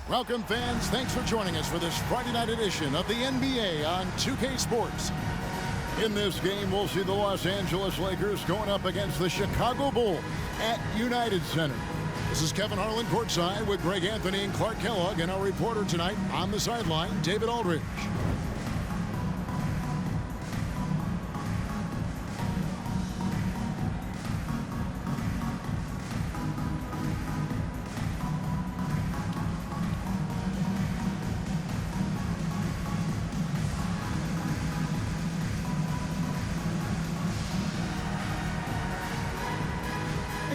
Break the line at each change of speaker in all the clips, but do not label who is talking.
Welcome, fans. Thanks for joining us for this Friday night edition of the NBA on 2K Sports. In this game, we'll see the Los Angeles Lakers going up against the Chicago Bulls at United Center. This is Kevin Harlan courtside with Greg Anthony and Clark Kellogg, and our reporter tonight on the sideline, David Aldridge.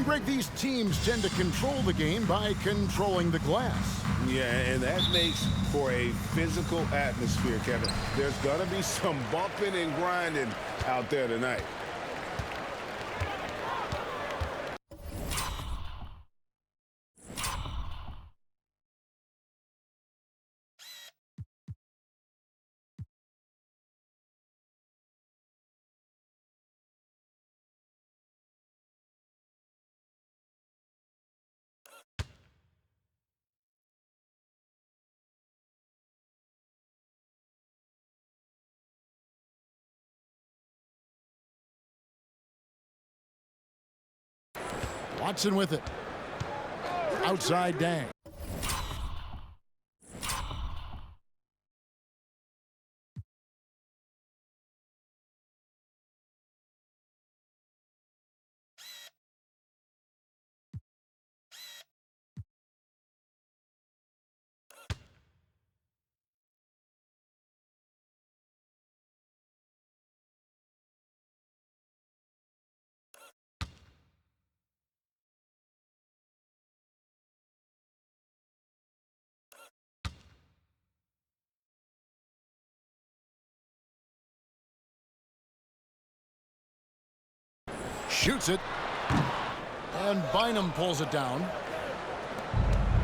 Greg, these teams tend to control the game by controlling the glass.
Yeah, and that makes for a physical atmosphere, Kevin. There's going to be some bumping and grinding out there tonight.
Watson with it. Outside Dang. Shoots it. And Bynum pulls it down.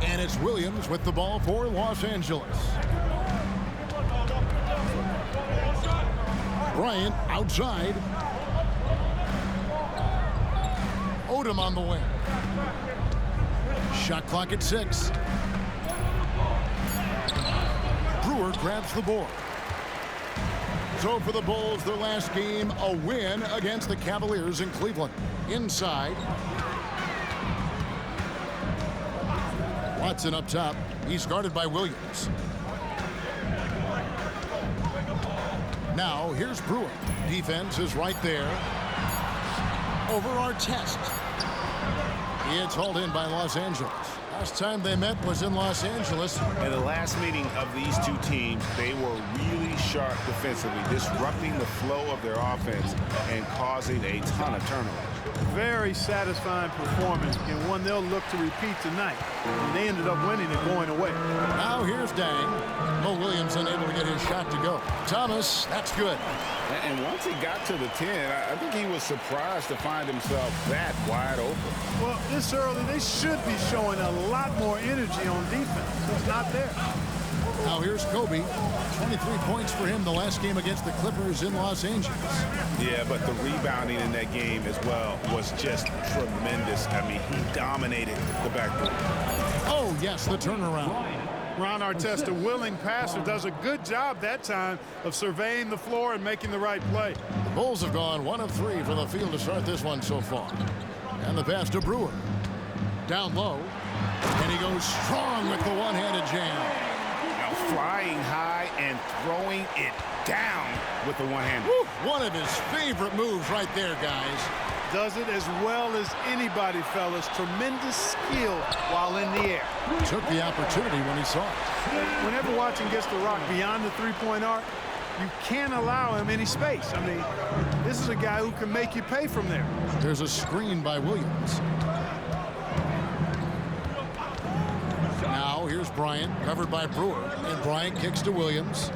And it's Williams with the ball for Los Angeles. Bryant outside. Odom on the wing. Shot clock at 6. Brewer grabs the board. So for the Bulls, their last game, a win against the Cavaliers in Cleveland. Inside. Watson up top. He's guarded by Williams. Now, here's Brewer. Defense is right there. Over Artest. It's hauled in by Los Angeles. Last time they met was in Los Angeles.
In the last meeting of these two teams, they were really sharp defensively, disrupting the flow of their offense and causing a ton of turnovers.
Very satisfying performance, and one they'll look to repeat tonight. And they ended up winning and going away.
Now here's Dang. Mo Williams unable to get his shot to go. Thomas, that's good.
And once he got to the 10, I think he was surprised to find himself that wide open.
Well, this early, they should be showing a lot more energy on defense. It's not there.
Now here's Kobe. 23 points for him the last game against the Clippers in Los Angeles.
Yeah, but the rebounding in that game as well was just tremendous. I mean, he dominated the backcourt.
Oh, yes, the turnaround.
Ron Artest, a willing passer, does a good job that time of surveying the floor and making the right play.
The Bulls have gone 1 of 3 from the field to start this one so far. And the pass to Brewer. Down low. And he goes strong with the one-handed jam.
Flying high and throwing it down with the one-hand.
One of his favorite moves right there, guys.
Does it as well as anybody, fellas. Tremendous skill while in the air.
Took the opportunity when he saw it.
Whenever Watson gets the rock beyond the three-point arc, you can't allow him any space. I mean, this is a guy who can make you pay from there.
There's a screen by Williams. Now here's Bryant, covered by Brewer. And Bryant kicks to Williams.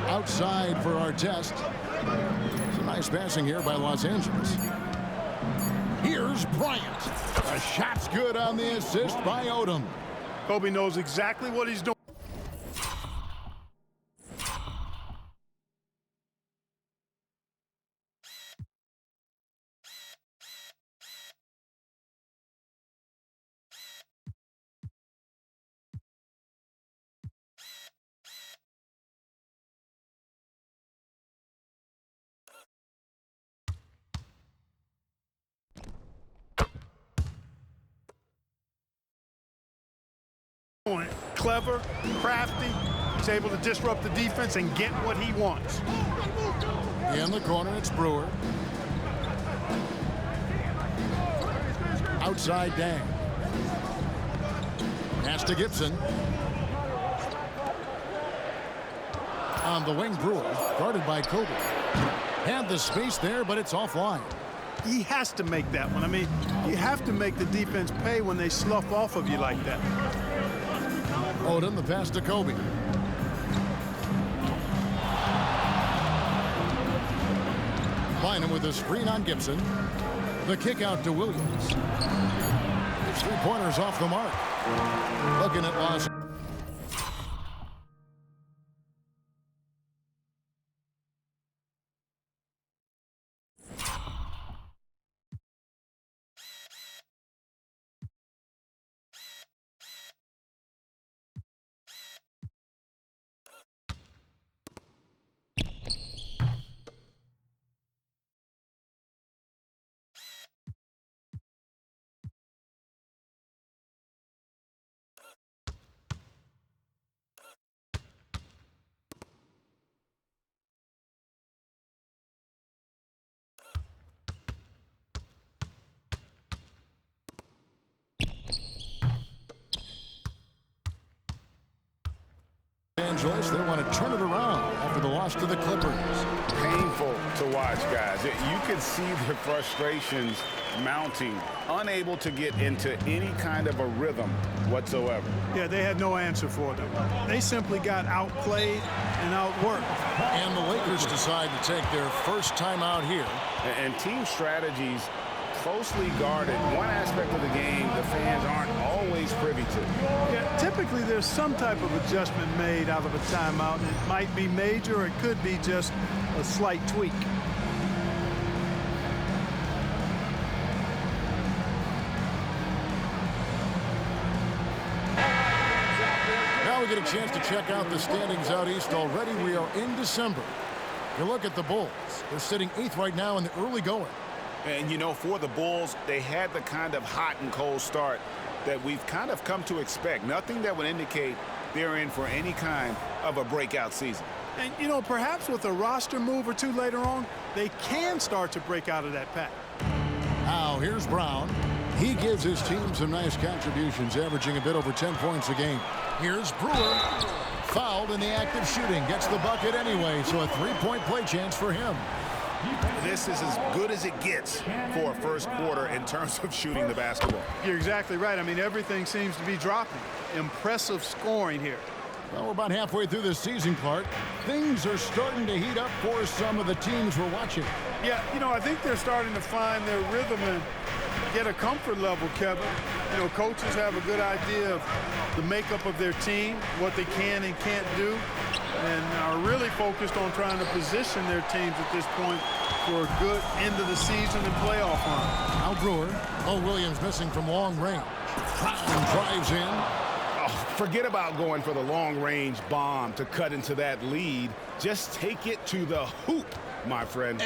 Outside for Artest. Some nice passing here by Los Angeles. Here's Bryant. A shot's good on the assist by Odom.
Kobe knows exactly what he's doing. Clever, crafty, he's able to disrupt the defense and get what he wants.
In the corner, it's Brewer. Outside Dang. Pass to Gibson. On the wing, Brewer, guarded by Kobe. Had the space there, but it's offline.
He has to make that one. I mean, you have to make the defense pay when they slough off of you like that.
Odom, the pass to Kobe. Bynum with a screen on Gibson. The kick out to Williams. His three-pointers off the mark. Looking at Los. Angeles, they want to turn it around after the loss to the Clippers.
Painful to watch, guys. You can see the frustrations mounting, unable to get into any kind of a rhythm whatsoever.
Yeah, they had no answer for them. They simply got outplayed and outworked.
And the Lakers decide to take their first time out here.
And team strategies closely guarded. One aspect of the game the fans aren't always privy to.
Yeah, typically there's some type of adjustment made out of a timeout. It might be major, or it could be just a slight tweak.
Now we get a chance to check out the standings out east. Already we are in December. You look at the Bulls. They're sitting 8th right now in the early going.
And, you know, for the Bulls, they had the kind of hot and cold start that we've kind of come to expect. Nothing that would indicate they're in for any kind of a breakout season.
And, you know, perhaps with a roster move or two later on, they can start to break out of that pack.
Now, here's Brown. He gives his team some nice contributions, averaging a bit over 10 points a game. Here's Brewer. Fouled in the act of shooting. Gets the bucket anyway, so a three-point play chance for him.
This is as good as it gets for a first quarter in terms of shooting the basketball.
You're exactly right. I mean, everything seems to be dropping. Impressive scoring here.
Well, we're about halfway through this season, Clark. Things are starting to heat up for some of the teams we're watching.
Yeah, you know, I think they're starting to find their rhythm and get a comfort level, Kevin. You know, coaches have a good idea of the makeup of their team, what they can and can't do, and are really focused on trying to position their teams at this point for a good end of the season and playoff run.
Now Brewer. Oh, Williams missing from long range. Brown drives in.
Oh, forget about going for the long-range bomb to cut into that lead. Just take it to the hoop, my friend.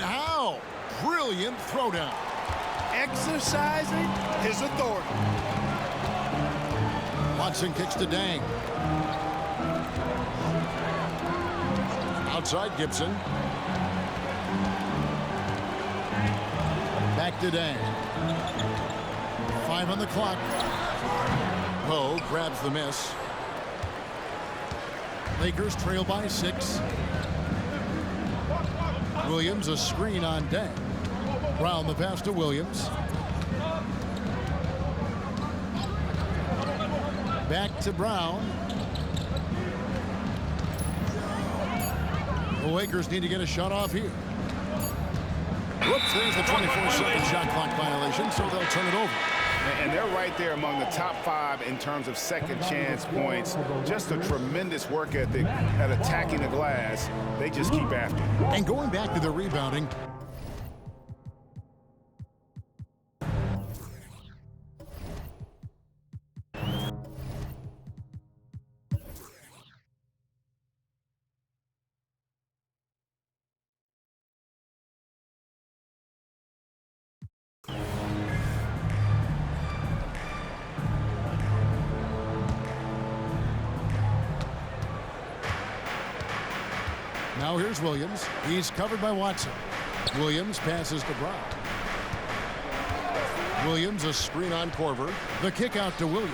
how? Brilliant throwdown.
Exercising his authority.
Watson kicks to Dang. Outside Gibson. Back to Dang. 5 on the clock. Poe grabs the miss. Lakers trail by 6. Williams a screen on Dang. Brown the pass to Williams. Back to Brown. The Lakers need to get a shot off here. Whoops, there's the 24-second shot clock violation, so they'll turn it over.
And they're right there among the top 5 in terms of second chance points. Just a tremendous work ethic at attacking the glass. They just keep after.
And going back to the rebounding. Now here's Williams. He's covered by Watson. Williams passes to Brown. Williams a screen on Korver. The kick out to Williams.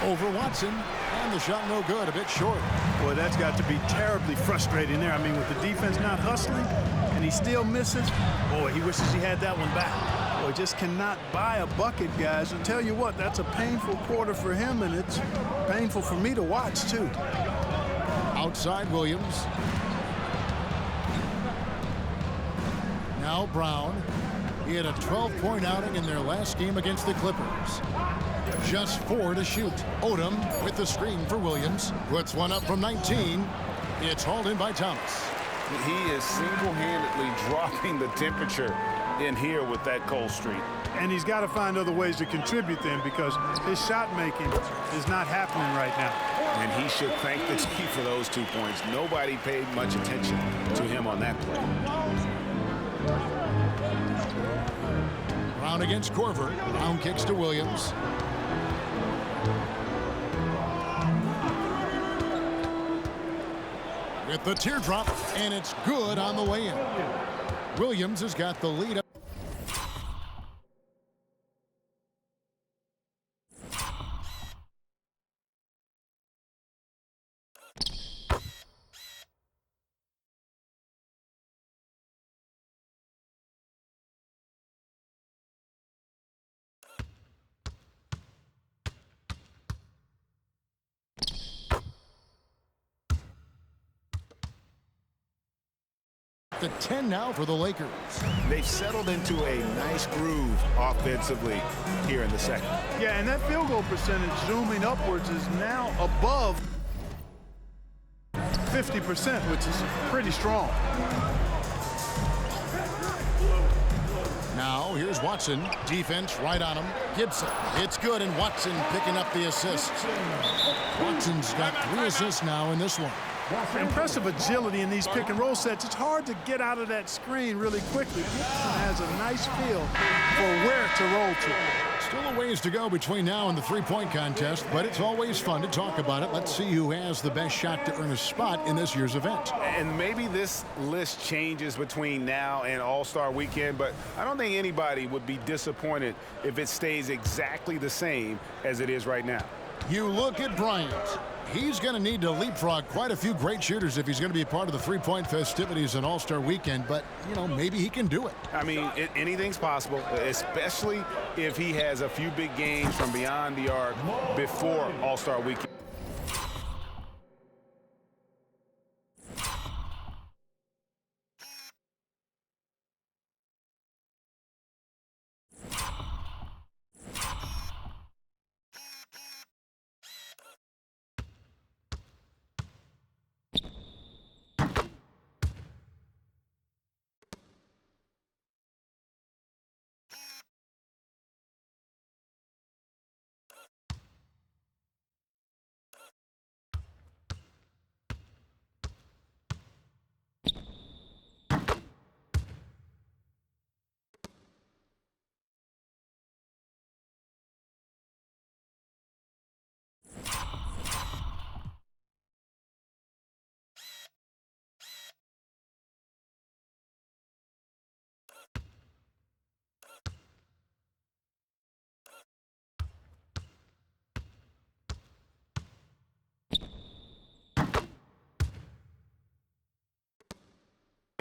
Over Watson. And the shot no good. A bit short.
Boy, that's got to be terribly frustrating there. I mean, with the defense not hustling and he still misses. Boy, he wishes he had that one back. Boy, just cannot buy a bucket, guys. And tell you what, that's a painful quarter for him, and it's painful for me to watch, too.
Outside Williams. Now Brown. He had a 12-point outing in their last game against the Clippers. Just 4 to shoot. Odom with the screen for Williams. Puts one up from 19. It's hauled in by Thomas.
He is single-handedly dropping the temperature in here with that cold streak.
And he's got to find other ways to contribute then, because his shot making is not happening right now.
And he should thank the team for those 2 points. Nobody paid much attention to him on that play.
Brown against Korver. Brown kicks to Williams. With the teardrop, and it's good on the way in. Williams has got the lead. The 10 now for the Lakers.
They've settled into a nice groove offensively here in the second.
Yeah, and that field goal percentage zooming upwards is now above 50%, which is pretty strong.
Now here's Watson. Defense right on him. Gibson. It's good, and Watson picking up the assist. Watson's got 3 assists now in this one.
Impressive agility in these pick and roll sets. It's hard to get out of that screen really quickly. Gibson has a nice feel for where to roll to.
Still a ways to go between now and the three-point contest, but it's always fun to talk about it. Let's see who has the best shot to earn a spot in this year's event.
And maybe this list changes between now and All-Star Weekend, but I don't think anybody would be disappointed if it stays exactly the same as it is right now.
You look at Bryant. He's going to need to leapfrog quite a few great shooters if he's going to be a part of the three-point festivities on All-Star Weekend, but, you know, maybe he can do it.
I mean, anything's possible, especially if he has a few big games from beyond the arc before All-Star Weekend.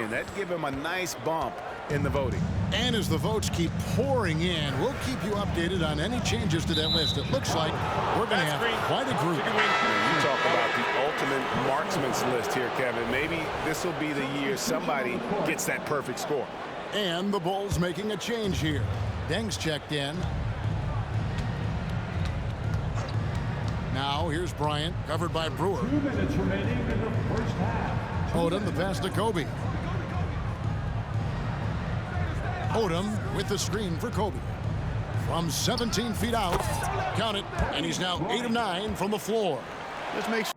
And that give him a nice bump in the voting.
And as the votes keep pouring in, we'll keep you updated on any changes to that list. It looks like we're going to have quite a group.
You talk about the ultimate marksman's list here, Kevin. Maybe this will be the year somebody gets that perfect score.
And the Bulls making a change here. Deng's checked in. Now here's Bryant, covered by Brewer.
2 minutes remaining in the first half.
Odom, the pass to Kobe. Odom with the screen for Kobe. From 17 feet out, count it, and he's now 8 of 9 from the floor.
Let's make sure.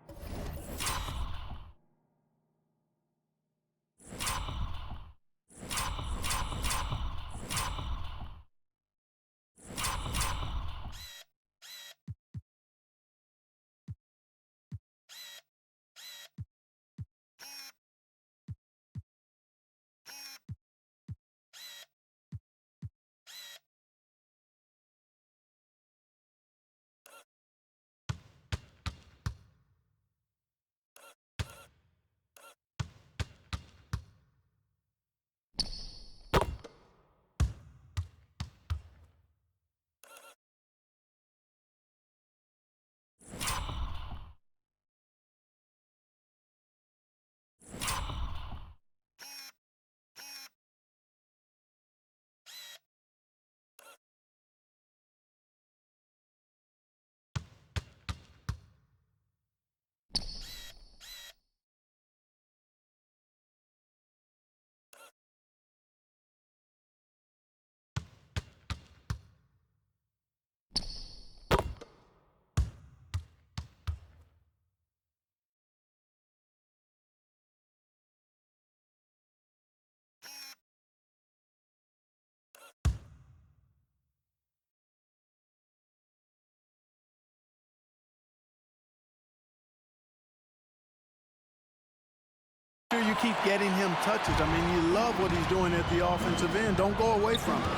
You keep getting him touches. I mean, you love what he's doing at the offensive end. Don't go away from it.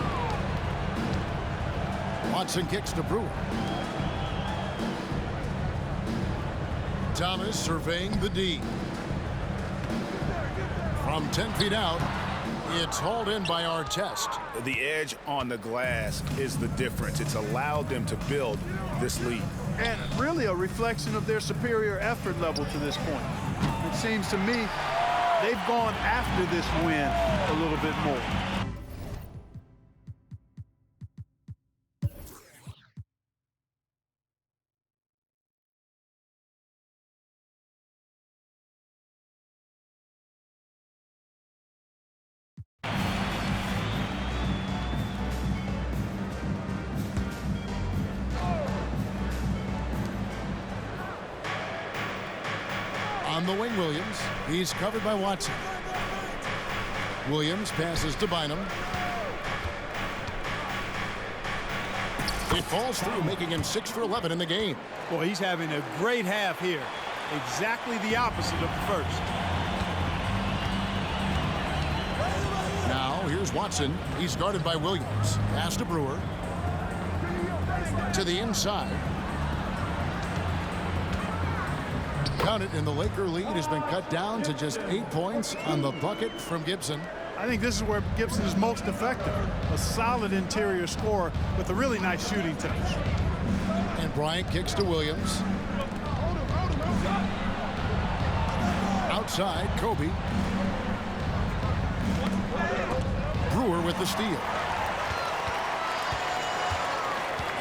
Watson kicks to Brewer. Thomas surveying the D. From 10 feet out, it's hauled in by Artest.
The edge on the glass is the difference. It's allowed them to build this lead.
And really a reflection of their superior effort level to this point. It seems to me they've gone after this win a little bit more.
On the wing, Williams. He's covered by Watson. Williams passes to Bynum. It falls through, making him 6 for 11 in the game.
Boy, he's having a great half here. Exactly the opposite of the first.
Now, here's Watson. He's guarded by Williams. Pass to Brewer. To the inside. Count it, and the Laker lead has been cut down to just 8 points on the bucket from Gibson.
I think this is where Gibson is most effective. A solid interior scorer with a really nice shooting touch.
And Bryant kicks to Williams. Outside, Kobe. Brewer with the steal.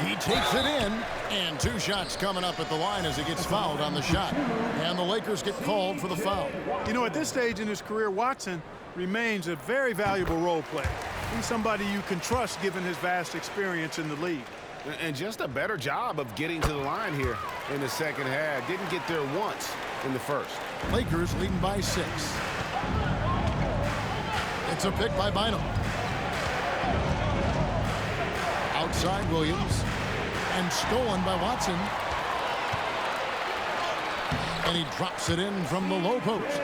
He takes it in, and 2 shots coming up at the line as he gets fouled on the shot. And the Lakers get called for the foul.
You know, at this stage in his career, Watson remains a very valuable role player. He's somebody you can trust given his vast experience in the league.
And just a better job of getting to the line here in the second half. Didn't get there once in the first.
Lakers leading by 6. It's a pick by Bynum. Outside Williams. And stolen by Watson. And he drops it in from the low post.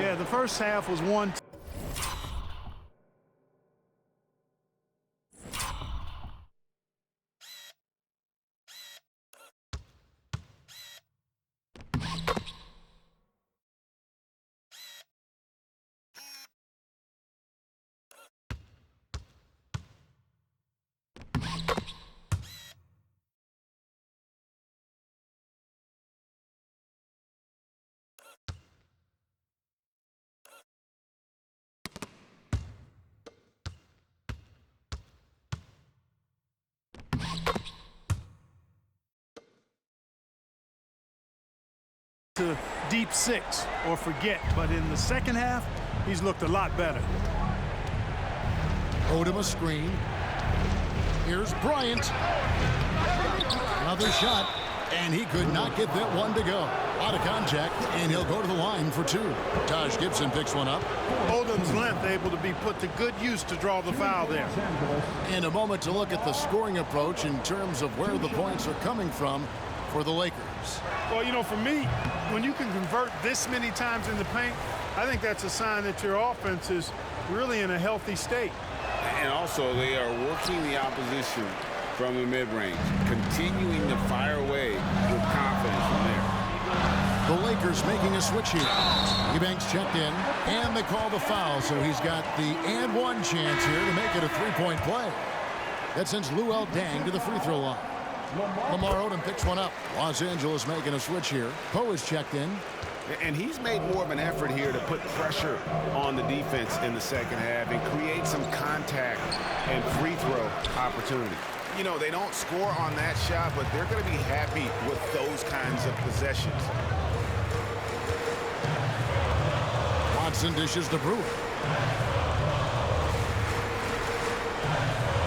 Yeah, the first half was one. to deep six or forget. But in the second half, he's looked a lot better.
Odom a screen. Here's Bryant. Another shot, and he could not get that one to go. Out of contact, and he'll go to the line for two. Taj Gibson picks one up.
Odom's length able to be put to good use to draw the foul there.
And a moment to look at the scoring approach in terms of where the points are coming from for the Lakers.
Well, you know, for me, when you can convert this many times in the paint, I think that's a sign that your offense is really in a healthy state.
And also, they are working the opposition from the mid-range, continuing to fire away with confidence from there.
The Lakers making a switch here. Eubanks checked in, and they call the foul, so he's got the and one chance here to make it a three-point play. That sends Luol Deng to the free throw line. Lamar Odom picks one up. Los Angeles making a switch here. Poe is checked in.
And he's made more of an effort here to put pressure on the defense in the second half and create some contact and free throw opportunity. You know, they don't score on that shot, but they're going to be happy with those kinds of possessions.
Watson dishes to Brewer.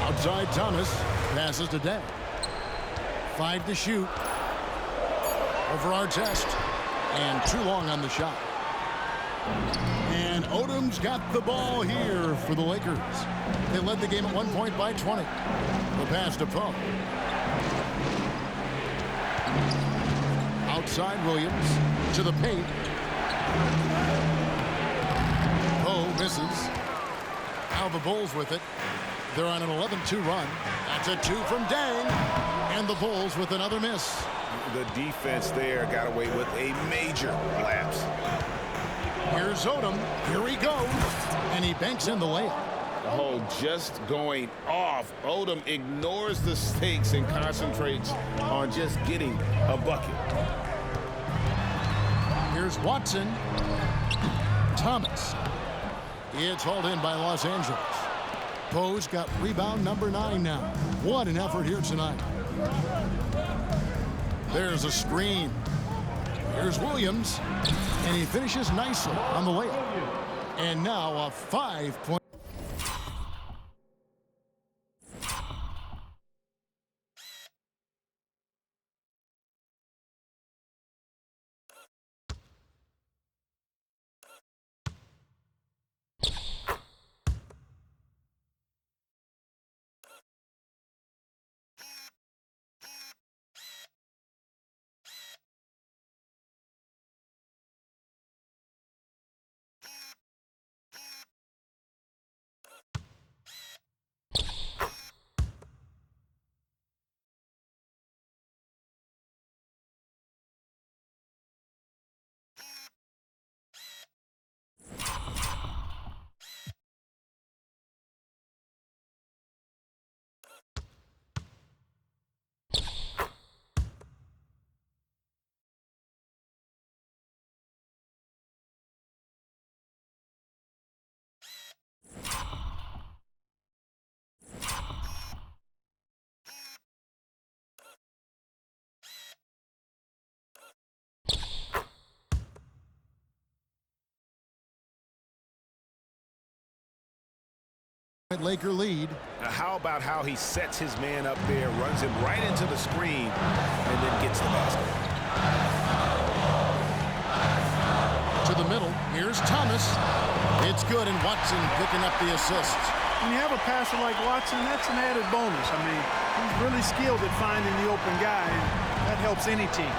Outside Thomas. Passes to Deng. 5 to shoot. Over Artest. And too long on the shot. And Odom's got the ball here for the Lakers. They led the game at 1 point by 20. The pass to Poe. Outside Williams to the paint. Poe misses. Now the Bulls with it. They're on an 11-2 run. That's a 2 from Deng. And the Bulls with another miss.
The defense there got away with a major lapse.
Here's Odom. Here he goes. And he banks in the layup.
Oh, just going off. Odom ignores the stakes and concentrates on just getting a bucket.
Here's Watson. Thomas. It's hauled in by Los Angeles. Poe's got rebound number 9 now. What an effort here tonight. There's a screen. Here's Williams. And he finishes nicely on the layup. And now a 5-point. Laker lead.
Now, how about how he sets his man up there, runs him right into the screen, and then gets the basket.
To the middle. Here's Thomas. It's good, and Watson picking up the assist.
When you have a passer like Watson, that's an added bonus. I mean, he's really skilled at finding the open guy, and that helps any team.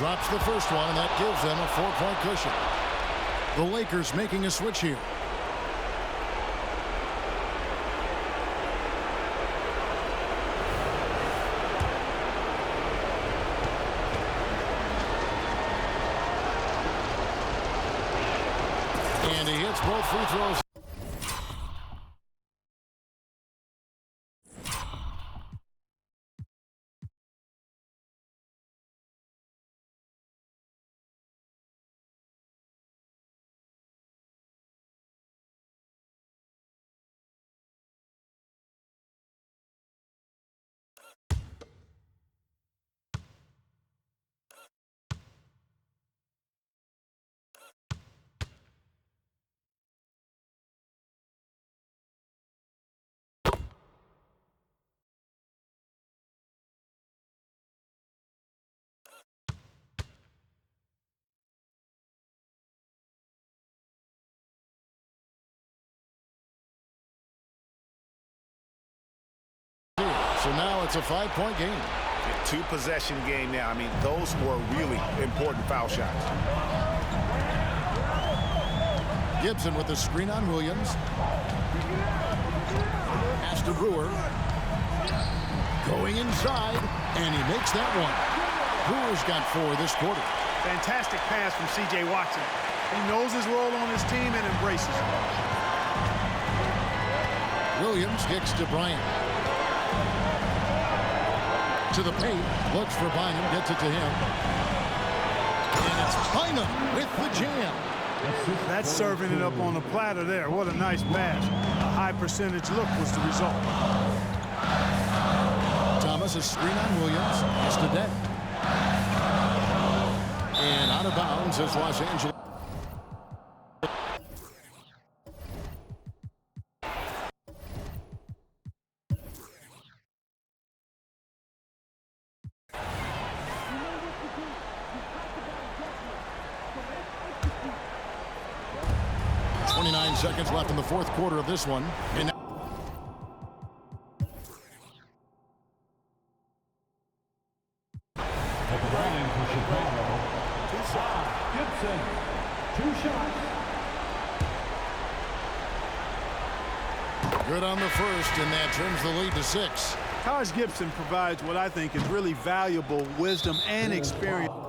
drops the first one, and that gives them a 4-point cushion. The Lakers making a switch here. And he hits both free throws. So now it's a 5-point game.
Two-possession game now. I mean, those were really important foul shots.
Gibson with the screen on Williams. Pass to Brewer. Going inside, and he makes that one. Brewer's got 4 this quarter.
Fantastic pass from C.J. Watson. He knows his role on his team and embraces it.
Williams kicks to Bryant. To the paint, looks for Bynum, gets it to him. And it's Bynum with the jam.
That's serving it up on the platter there. What a nice pass. A high percentage look was the result.
Thomas, a screen on Williams. It's to Dent. And out of bounds is Los Angeles. Seconds left in the fourth quarter of this one. And
At the line for Chicago, Gibson, 2 shots.
good on the first, and that turns the lead to 6.
Taj Gibson provides what I think is really valuable wisdom and experience.